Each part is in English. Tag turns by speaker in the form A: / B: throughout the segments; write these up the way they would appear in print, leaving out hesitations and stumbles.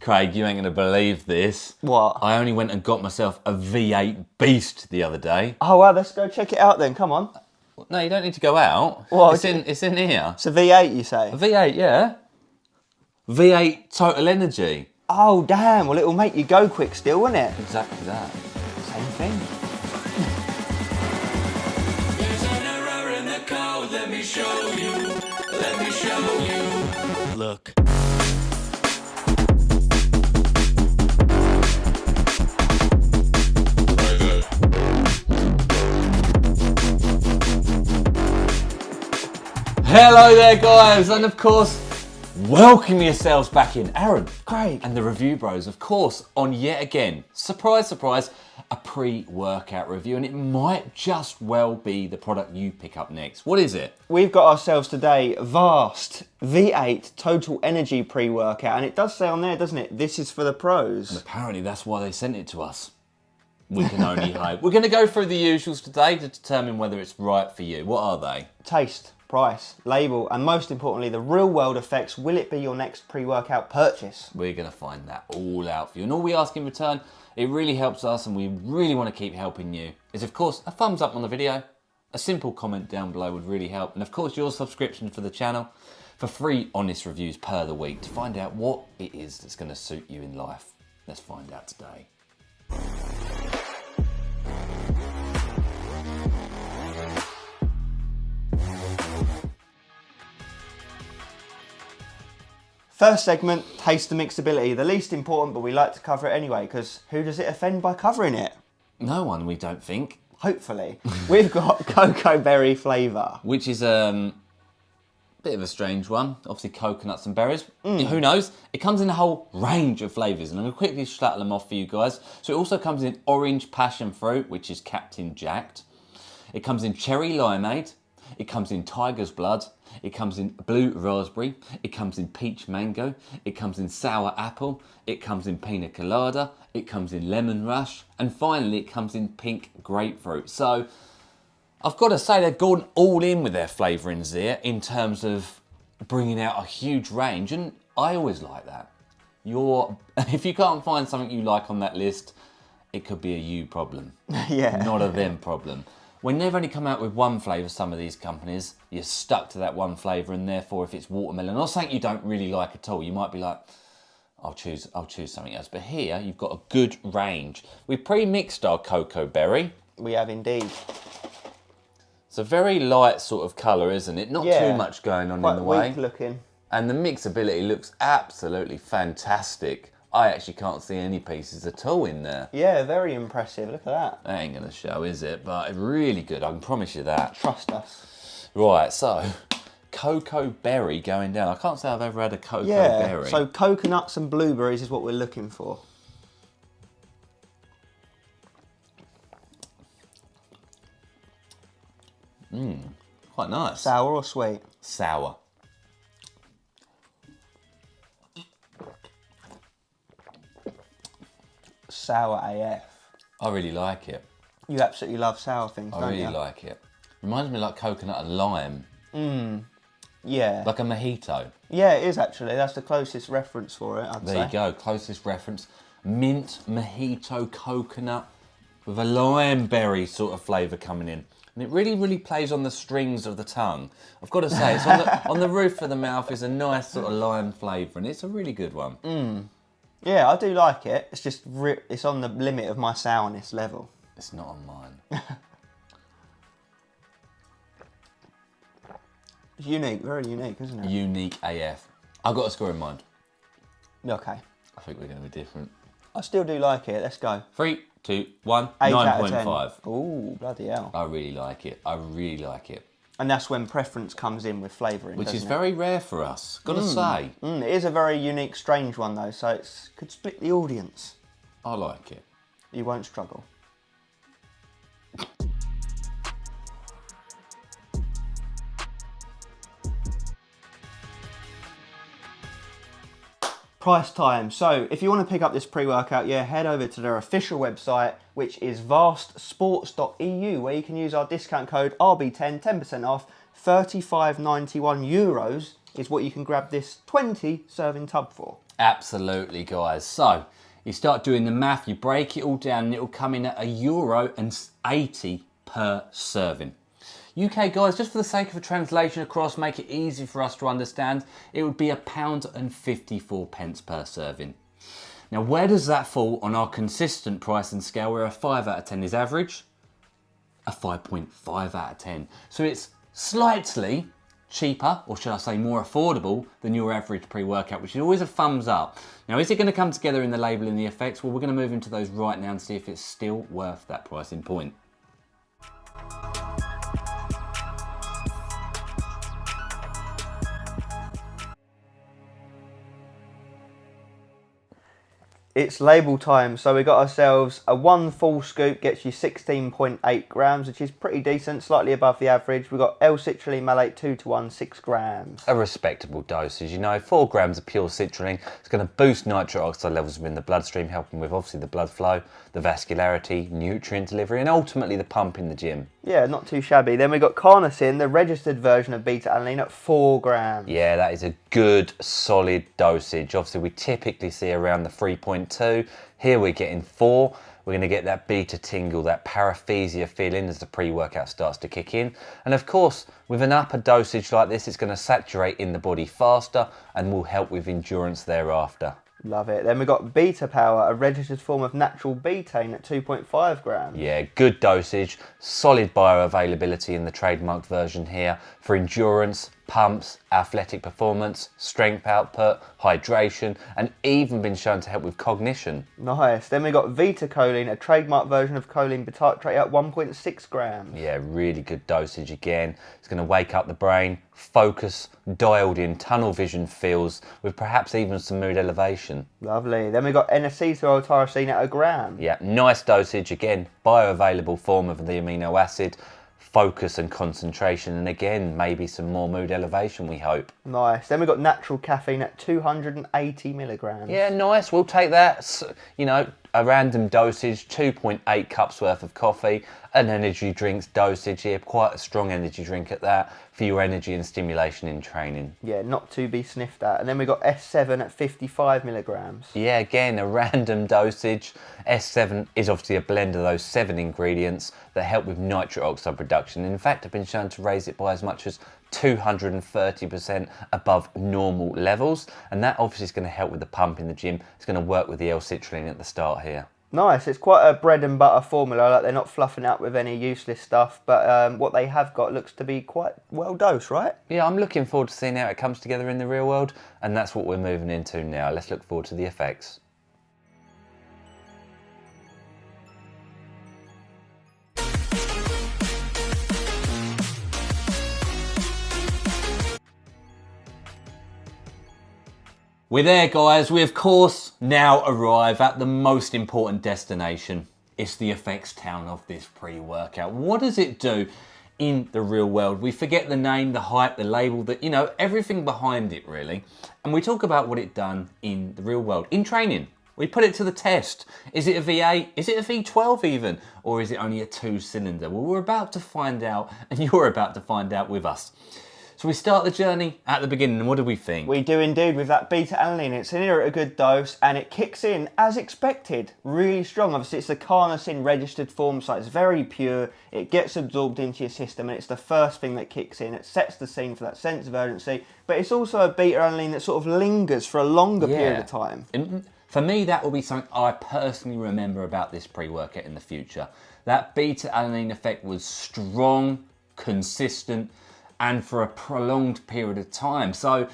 A: Craig, you ain't going to believe this.
B: What?
A: I only went and got myself a V8 Beast the other day.
B: Oh, well, let's go check it out then. Come on.
A: No, you don't need to go out.
B: Well,
A: it's in here.
B: It's a V8, you say?
A: A V8, yeah. V8 Total Energy.
B: Oh, damn. Well, it'll make you go quick still, won't it?
A: Exactly that.
B: Same thing.
C: There's an error in the code, let me show you. Let me show you. Look.
A: Hello there, guys, and of course, welcome yourselves back in. Aaron,
B: Craig,
A: and the Review Bros, of course, on yet again, surprise, surprise, a pre-workout review, and it might just well be the product you pick up next. What is it?
B: we've got ourselves today Vast V8 Total Energy pre-workout, and it does say on there, doesn't it? This is for the pros.
A: Apparently, that's why they sent it to us. We can only hope. We're going to go through the usuals today to determine whether it's right for you. What are they?
B: Taste, price, label, and most importantly, the real-world effects. Will it be your next pre-workout purchase?
A: We're going to find that all out for you. And all we ask in return, it really helps us and we really want to keep helping you, is of course a thumbs up on the video, a simple comment down below would really help, and of course your subscription for the channel for free honest reviews per the week to find out what it is that's going to suit you in life. Let's find out today.
B: First segment, taste the mixability. The least important, but we like to cover it anyway, because who does it offend by covering it?
A: No one, we don't think.
B: Hopefully. We've got cocoa berry flavour.
A: Which is a bit of a strange one. Obviously coconuts and berries. Who knows? It comes in a whole range of flavours, and I'm going to quickly shuttle them off for you guys. So it also comes in orange passion fruit, which is Captain Jacked. It comes in cherry limeade. It comes in tiger's blood. It comes in blue raspberry. It comes in peach mango. It comes in sour apple. It comes in pina colada. It comes in lemon rush. And finally, it comes in pink grapefruit. So I've got to say they've gone all in with their flavourings there in terms of bringing out a huge range. And I always like that. If you can't find something you like on that list, it could be a you problem.
B: Yeah.
A: Not a them problem. When they've only come out with one flavour, some of these companies, you're stuck to that one flavour, and therefore if it's watermelon or something you don't really like at all, you might be like, I'll choose something else. But here, you've got a good range. We pre-mixed our cocoa berry.
B: We have indeed.
A: It's a very light sort of colour, isn't it? Not too much going on in the way.
B: Weak looking.
A: And the mixability looks absolutely fantastic. I actually can't see any pieces at all in there.
B: Yeah, very impressive. Look at that.
A: That ain't going to show, is it? But really good, I can promise you that.
B: Trust us.
A: Right, so cocoa berry going down. I can't say I've ever had a cocoa berry.
B: So coconuts and blueberries is what we're looking for.
A: Quite nice.
B: Sour or sweet?
A: Sour.
B: Sour AF.
A: I really like it.
B: You absolutely love sour things,
A: I
B: don't
A: really
B: you?
A: like it. Reminds me like coconut and lime.
B: Yeah.
A: Like a mojito.
B: Yeah, it is actually. That's the closest reference for it, I'd say.
A: There you go, closest reference. Mint, mojito, coconut with a lime berry sort of flavour coming in. And it really, really plays on the strings of the tongue. I've got to say, it's on the roof of the mouth is a nice sort of lime flavour, and it's a really good one.
B: Yeah, I do like it. It's just, it's on the limit of my sourness level.
A: It's not on mine.
B: It's unique, very unique, isn't it?
A: Unique AF. I've got a score in mind.
B: Okay.
A: I think we're going to be different.
B: I still do like it. Let's go.
A: 3, 2, 1,
B: 8 out of 10.
A: 9.5.
B: Ooh, bloody hell.
A: I really like it. I really like it.
B: And that's when preference comes in with flavouring,
A: Which is
B: doesn't it?
A: very rare for us, gotta say.
B: It is a very unique, strange one though, so it could split the audience.
A: I like it.
B: You won't struggle. Price time. So if you want to pick up this pre-workout, head over to their official website, which is vastsports.eu, where you can use our discount code RB10, 10% off. €35.91 is what you can grab this 20 serving tub for.
A: Absolutely, guys. So you start doing the math, you break it all down, and it'll come in at €1.80 per serving. UK guys, just for the sake of a translation across, make it easy for us to understand, it would be £1.54 per serving. Now, where does that fall on our consistent pricing scale where a 5 out of 10 is average? A 5.5 out of 10. So it's slightly cheaper, or should I say more affordable, than your average pre-workout, which is always a thumbs up. Now, is it going to come together in the label and the effects? Well, we're going to move into those right now and see if it's still worth that pricing point.
B: It's label time, so we got ourselves a 1 full scoop, gets you 16.8 grams, which is pretty decent, slightly above the average. We've got L-citrulline malate 2 to 1, 6 grams.
D: A respectable dosage, you know, 4 grams of pure citrulline. It's going to boost nitric oxide levels within the bloodstream, helping with obviously the blood flow, the vascularity, nutrient delivery, and ultimately the pump in the gym.
B: Yeah, not too shabby. Then we got carnosine, the registered version of beta-alanine at 4 grams.
D: Yeah, that is a good, solid dosage. Obviously, we typically see around the 3.2. Here we're getting 4. We're going to get that beta tingle, that paresthesia feeling as the pre-workout starts to kick in. And of course, with an upper dosage like this, it's going to saturate in the body faster and will help with endurance thereafter.
B: Love it. Then we got Beta Power, a registered form of natural betaine at 2.5 grams.
D: Yeah, good dosage, solid bioavailability in the trademarked version here for endurance, pumps, athletic performance, strength output, hydration, and even been shown to help with cognition.
B: Nice. Then we got Vita Choline, a trademark version of choline bitartrate at 1.6 grams.
D: Yeah, really good dosage again. It's going to wake up the brain, focus, dialed in, tunnel vision feels, with perhaps even some mood elevation.
B: Lovely. Then we got N-acetyl tyrosine at 1 gram.
D: Yeah, nice dosage again, bioavailable form of the amino acid, focus and concentration, and again, maybe some more mood elevation, we hope.
B: Nice. Then we got natural caffeine at 280 milligrams.
D: Yeah, nice. We'll take that. You know, a random dosage, 2.8 cups worth of coffee, an energy drinks dosage here, quite a strong energy drink at that, for your energy and stimulation in training.
B: Yeah, not to be sniffed at. And then we got S7 at 55 milligrams.
D: Yeah, again, a random dosage. S7 is obviously a blend of those 7 ingredients that help with nitric oxide production. In fact, have been shown to raise it by as much as 230% above normal levels, and that obviously is going to help with the pump in the gym. It's going to work with the L-citrulline at the start here.
B: Nice. It's quite a bread and butter formula, like they're not fluffing out with any useless stuff, but what they have got looks to be quite well dosed, right?
D: Yeah, I'm looking forward to seeing how it comes together in the real world, and that's what we're moving into now. Let's look forward to the effects.
A: We're there, guys. We, of course, now arrive at the most important destination. It's the effects town of this pre-workout. What does it do in the real world? We forget the name, the hype, the label, you know, everything behind it, really. And we talk about what it done in the real world, in training. We put it to the test. Is it a V8? Is it a V12 even? Or is it only a 2-cylinder? Well, we're about to find out, and you're about to find out with us. So we start the journey at the beginning, and what do we think?
B: We do indeed with that beta-alanine. It's in here at a good dose, and it kicks in as expected, really strong. Obviously, it's the carnosine registered form, so it's very pure. It gets absorbed into your system, and it's the first thing that kicks in. It sets the scene for that sense of urgency, but it's also a beta-alanine that sort of lingers for a longer period of time.
A: And for me, that will be something I personally remember about this pre-workout in the future. That beta-alanine effect was strong, consistent, and for a prolonged period of time. So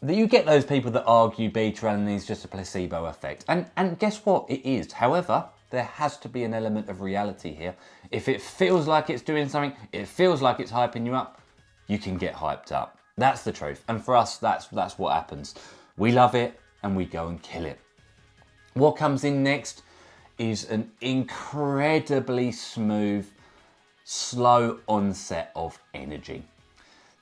A: you get those people that argue beta-alanine is just a placebo effect. And guess what? It is. However, there has to be an element of reality here. If it feels like it's doing something, it feels like it's hyping you up, you can get hyped up. That's the truth. And for us, that's what happens. We love it and we go and kill it. What comes in next is an incredibly smooth, slow onset of energy.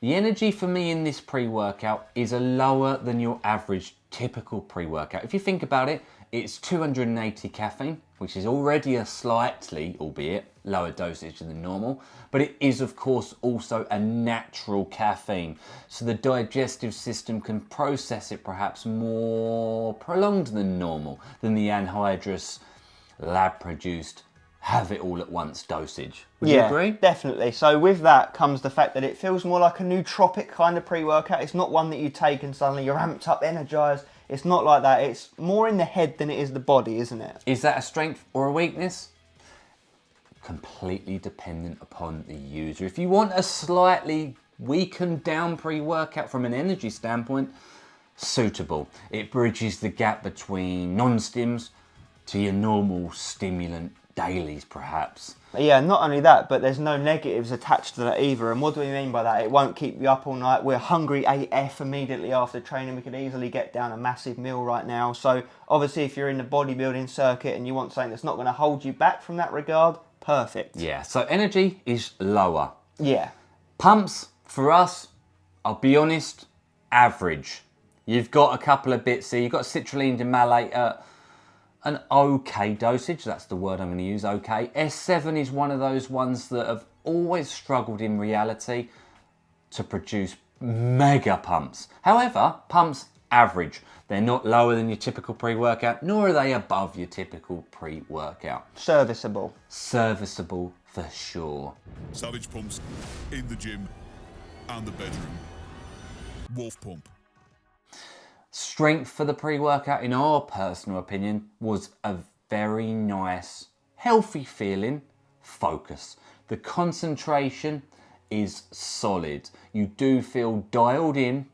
A: The energy for me in this pre-workout is a lower than your average typical pre-workout. If you think about it, It's 280 caffeine, which is already a slightly, albeit lower dosage than normal, but it is of course also a natural caffeine, so the digestive system can process it perhaps more prolonged than normal than the anhydrous, lab produced, have it all at once dosage. Would you agree?
B: Definitely. So with that comes the fact that it feels more like a nootropic kind of pre-workout. It's not one that you take and suddenly you're amped up, energized. It's not like that. It's more in the head than it is the body, isn't it?
A: Is that a strength or a weakness? Completely dependent upon the user. If you want a slightly weakened down pre-workout from an energy standpoint, suitable. It bridges the gap between non-stims to your normal stimulant dailies perhaps.
B: Yeah, not only that, but there's no negatives attached to that either. And what do we mean by that? It won't keep you up all night. We're hungry AF immediately after training. We could easily get down a massive meal right now. So obviously if you're in the bodybuilding circuit and you want something that's not going to hold you back from that regard, perfect.
A: Yeah, so energy is lower.
B: Yeah.
A: Pumps, for us, I'll be honest, average. You've got a couple of bits here. You've got citrulline malate at an okay dosage. That's the word I'm going to use, okay. S7 is one of those ones that have always struggled in reality to produce mega pumps. However, pumps average. They're not lower than your typical pre-workout, nor are they above your typical pre-workout.
B: Serviceable.
A: Serviceable for sure.
E: Savage pumps in the gym and the bedroom. Wolf pump.
A: Strength for the pre-workout, in our personal opinion, was a very nice, healthy feeling focus. The concentration is solid. You do feel dialed in.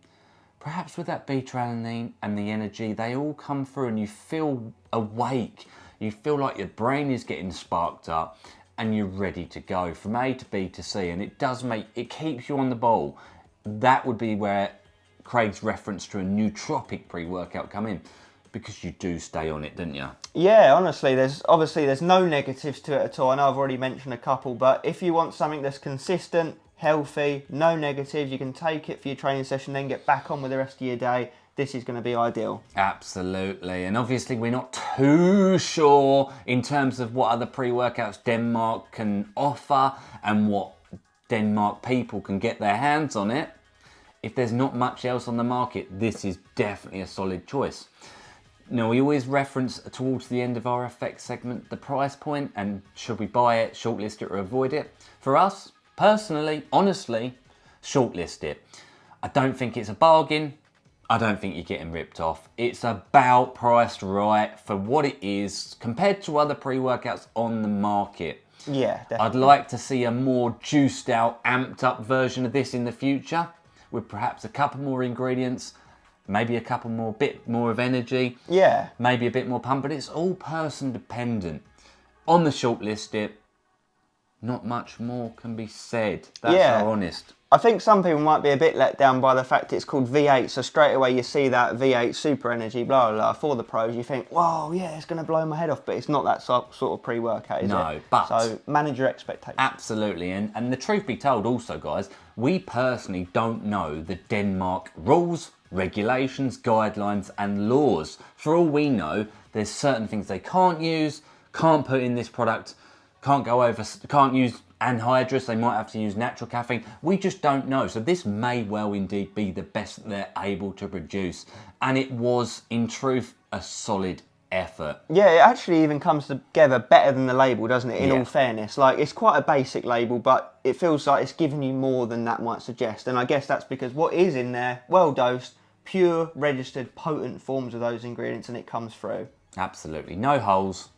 A: Perhaps with that beta-alanine and the energy, they all come through and you feel awake. You feel like your brain is getting sparked up and you're ready to go from A to B to C, and it keeps you on the ball. That would be where Craig's reference to a nootropic pre-workout come in, because you do stay on it, don't you?
B: Yeah, honestly, there's no negatives to it at all. I know I've already mentioned a couple, but if you want something that's consistent, healthy, no negatives, you can take it for your training session, then get back on with the rest of your day. This is going to be ideal.
A: Absolutely, and obviously we're not too sure in terms of what other pre-workouts Denmark can offer and what Denmark people can get their hands on it. If there's not much else on the market, this is definitely a solid choice. Now, we always reference towards the end of our effects segment the price point and should we buy it, shortlist it or avoid it. For us, personally, honestly, shortlist it. I don't think it's a bargain. I don't think you're getting ripped off. It's about priced right for what it is compared to other pre-workouts on the market.
B: Yeah, definitely.
A: I'd like to see a more juiced out, amped up version of this in the future, with perhaps a couple more ingredients, maybe a couple more, bit more of energy,
B: Yeah.
A: maybe a bit more pump, but it's all person dependent. On the shortlist it, not much more can be said. That's how honest.
B: I think some people might be a bit let down by the fact it's called V8, so straight away you see that V8 super energy, blah, blah, blah, for the pros, you think, whoa, yeah, it's going to blow my head off, but it's not that sort of pre-workout, is it?
A: No, but
B: So manage your expectations.
A: Absolutely, and the truth be told also, guys, we personally don't know the Denmark rules, regulations, guidelines and laws. For all we know, there's certain things they can't use, can't put in this product, can't use anhydrous, they might have to use natural caffeine. We just don't know. So this may well indeed be the best that they're able to produce. And it was, in truth, a solid effort.
B: Yeah, it actually even comes together better than the label, doesn't it, in all fairness? Like, it's quite a basic label, but it feels like it's giving you more than that might suggest. And I guess that's because what is in there, well dosed, pure, registered, potent forms of those ingredients, and it comes through.
A: Absolutely. No holes.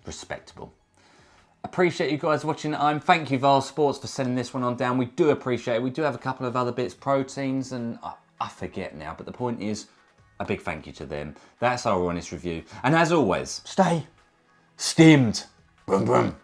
A: Respectable. Appreciate you guys watching at home. Thank you, Vile Sports, for sending this one on down. We do appreciate it. We do have a couple of other bits, proteins, and I forget now, but the point is, a big thank you to them. That's our honest review. And as always,
B: Stay
A: stimmed. Boom, boom.